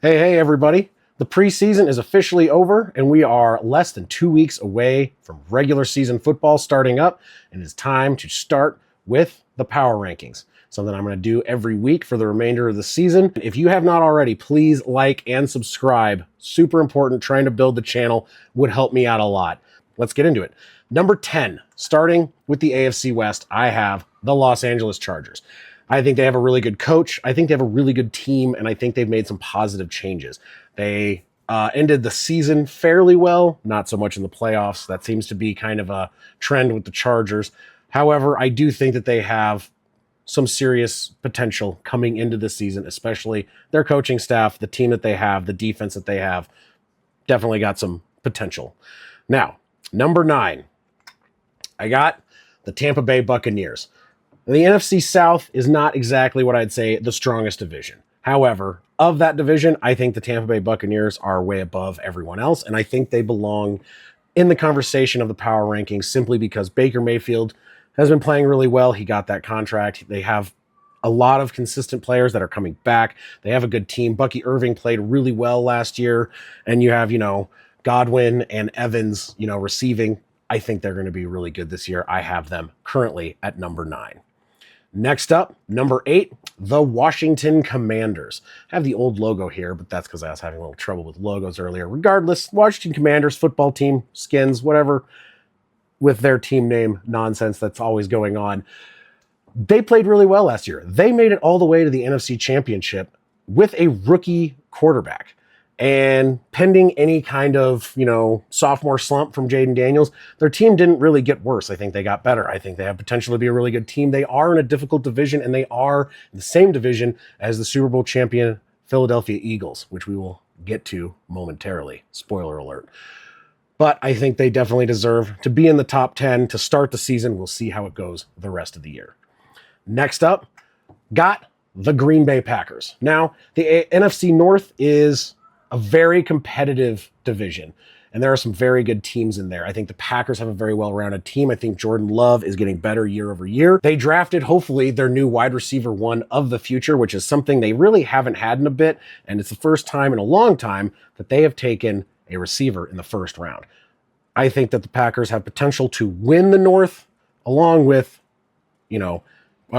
Hey, everybody. The preseason is officially over, and we are less than 2 weeks away from regular season football starting up, and it's time to start with the power rankings. Something I'm going to do every week for the remainder of the season. If you have not already, please like and subscribe. Super important. Trying to build the channel would help me out a lot. Let's get into it. Number 10, starting with the AFC West, I have the Los Angeles Chargers. I think they have a really good coach. I think they have a really good team, and I think they've made some positive changes. They ended the season fairly well, not so much in the playoffs. That seems to be kind of a trend with the Chargers. However, I do think that they have some serious potential coming into this season, especially their coaching staff, the team that they have, the defense that they have. Definitely got some potential. Now, number 9, I got the Tampa Bay Buccaneers. The NFC South is not exactly what I'd say the strongest division. However, of that division, I think the Tampa Bay Buccaneers are way above everyone else, and I think they belong in the conversation of the power rankings simply because Baker Mayfield has been playing really well. He got that contract. They have a lot of consistent players that are coming back. They have a good team. Bucky Irving played really well last year, and you have, Godwin and Evans, receiving. I think they're going to be really good this year. I have them currently at number 9. Next up, number 8, the Washington Commanders. I have the old logo here, but that's because I was having a little trouble with logos earlier. Regardless, Washington Commanders, football team, Skins, whatever, with their team name nonsense that's always going on. They played really well last year. They made it all the way to the NFC Championship with a rookie quarterback. And pending any kind of, sophomore slump from Jaden Daniels, their team didn't really get worse. I think they got better. I think they have potential to be a really good team. They are in a difficult division, and they are in the same division as the Super Bowl champion Philadelphia Eagles, which we will get to momentarily. Spoiler alert. But I think they definitely deserve to be in the top 10 to start the season. We'll see how it goes the rest of the year. Next up, got the Green Bay Packers. Now, the NFC North is a very competitive division, and there are some very good teams in there. I think the Packers have a very well-rounded team. I think Jordan Love is getting better year over year. They drafted, hopefully, their new wide receiver 1 of the future, which is something they really haven't had in a bit, and it's the first time in a long time that they have taken a receiver in the first round. I think that the Packers have potential to win the North, along with,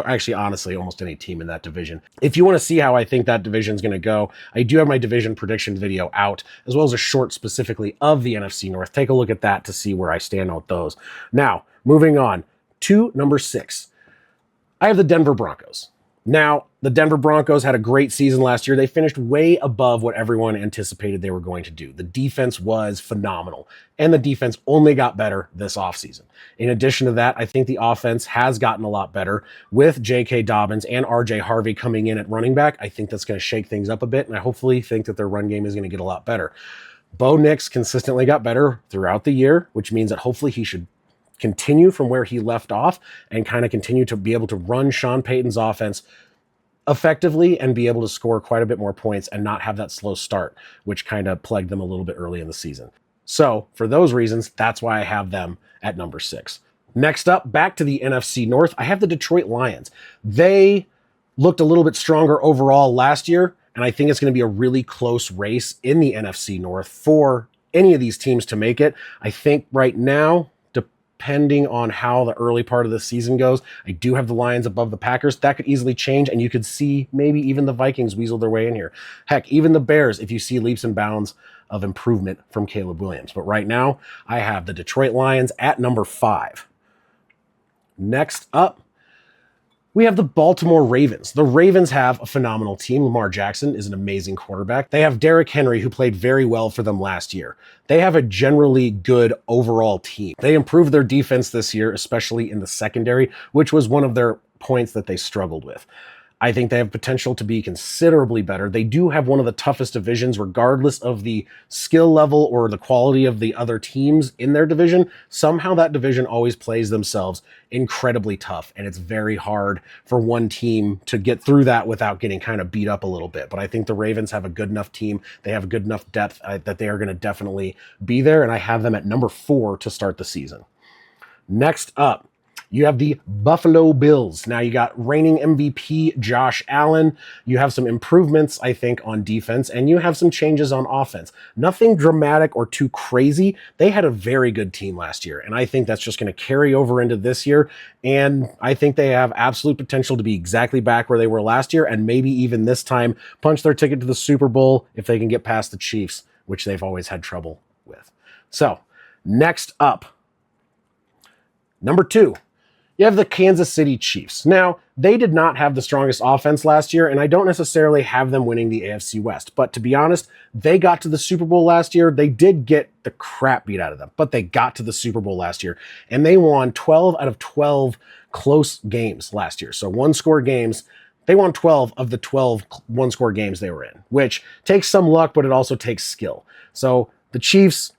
actually, honestly, almost any team in that division. If you want to see how I think that division is going to go, I do have my division prediction video out, as well as a short specifically of the NFC North. Take a look at that to see where I stand on those. Now, moving on to number 6. I have the Denver Broncos. Now, the Denver Broncos had a great season last year. They finished way above what everyone anticipated they were going to do. The defense was phenomenal, and the defense only got better this offseason. In addition to that, I think the offense has gotten a lot better with J.K. Dobbins and R.J. Harvey coming in at running back. I think that's going to shake things up a bit, and I hopefully think that their run game is going to get a lot better. Bo Nix consistently got better throughout the year, which means that hopefully he should continue from where he left off and kind of continue to be able to run Sean Payton's offense effectively and be able to score quite a bit more points and not have that slow start, which kind of plagued them a little bit early in the season. So for those reasons, that's why I have them at number 6. Next up, back to the NFC North, I have the Detroit Lions. They looked a little bit stronger overall last year, and I think it's going to be a really close race in the NFC North for any of these teams to make it. I think right now, depending on how the early part of the season goes, I do have the Lions above the Packers. That could easily change, and you could see maybe even the Vikings weasel their way in here. Heck, even the Bears, if you see leaps and bounds of improvement from Caleb Williams. But right now, I have the Detroit Lions at number 5. Next up, we have the Baltimore Ravens. The Ravens have a phenomenal team. Lamar Jackson is an amazing quarterback. They have Derrick Henry, who played very well for them last year. They have a generally good overall team. They improved their defense this year, especially in the secondary, which was one of their points that they struggled with. I think they have potential to be considerably better. They do have one of the toughest divisions, regardless of the skill level or the quality of the other teams in their division. Somehow that division always plays themselves incredibly tough, and it's very hard for one team to get through that without getting kind of beat up a little bit. But I think the Ravens have a good enough team. They have a good enough depth that they are going to definitely be there, and I have them at number 4 to start the season. Next up, You have the Buffalo Bills. Now you got reigning MVP Josh Allen. You have some improvements, I think, on defense, and you have some changes on offense. Nothing dramatic or too crazy. They had a very good team last year, and I think that's just going to carry over into this year. And I think they have absolute potential to be exactly back where they were last year, and maybe even this time punch their ticket to the Super Bowl if they can get past the Chiefs, which they've always had trouble with. So, next up, number 2. You have the Kansas City Chiefs. Now, they did not have the strongest offense last year, and I don't necessarily have them winning the AFC West. But to be honest, they got to the Super Bowl last year. They did get the crap beat out of them, but they got to the Super Bowl last year, and they won 12 out of 12 close games last year. So one-score games. They won 12 of the 12 one-score games they were in, which takes some luck, but it also takes skill. So the Chiefs,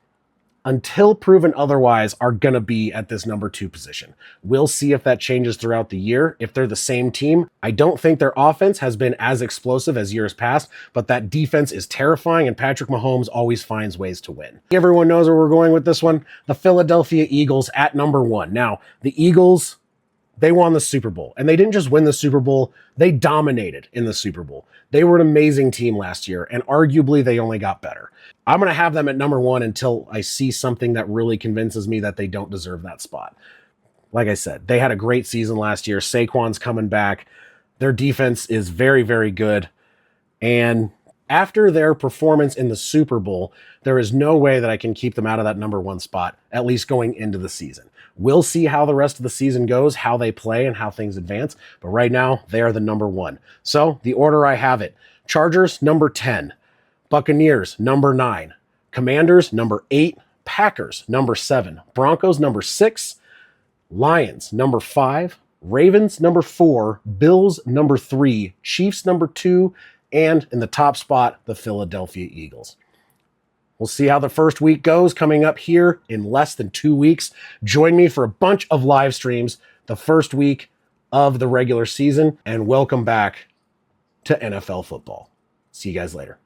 until proven otherwise, are going to be at this number 2 position. We'll see if that changes throughout the year. If they're the same team, I don't think their offense has been as explosive as years past, but that defense is terrifying, and Patrick Mahomes always finds ways to win. Everyone knows where we're going with this one. The Philadelphia Eagles at number 1. Now, the Eagles, they won the Super Bowl, and they didn't just win the Super Bowl, they dominated in the Super Bowl. They were an amazing team last year, and arguably they only got better. I'm going to have them at number 1 until I see something that really convinces me that they don't deserve that spot. Like I said, they had a great season last year. Saquon's coming back. Their defense is very, very good. And after their performance in the Super Bowl, there is no way that I can keep them out of that number 1 spot, at least going into the season. We'll see how the rest of the season goes, how they play, and how things advance. But right now, they are the number 1. So the order I have it: Chargers, number 10. Buccaneers, number 9. Commanders, number 8. Packers, number 7. Broncos, number 6. Lions, number 5. Ravens, number 4. Bills, number 3. Chiefs, number 2. And in the top spot, the Philadelphia Eagles. We'll see how the first week goes coming up here in less than 2 weeks. Join me for a bunch of live streams the first week of the regular season, and welcome back to NFL football. See you guys later.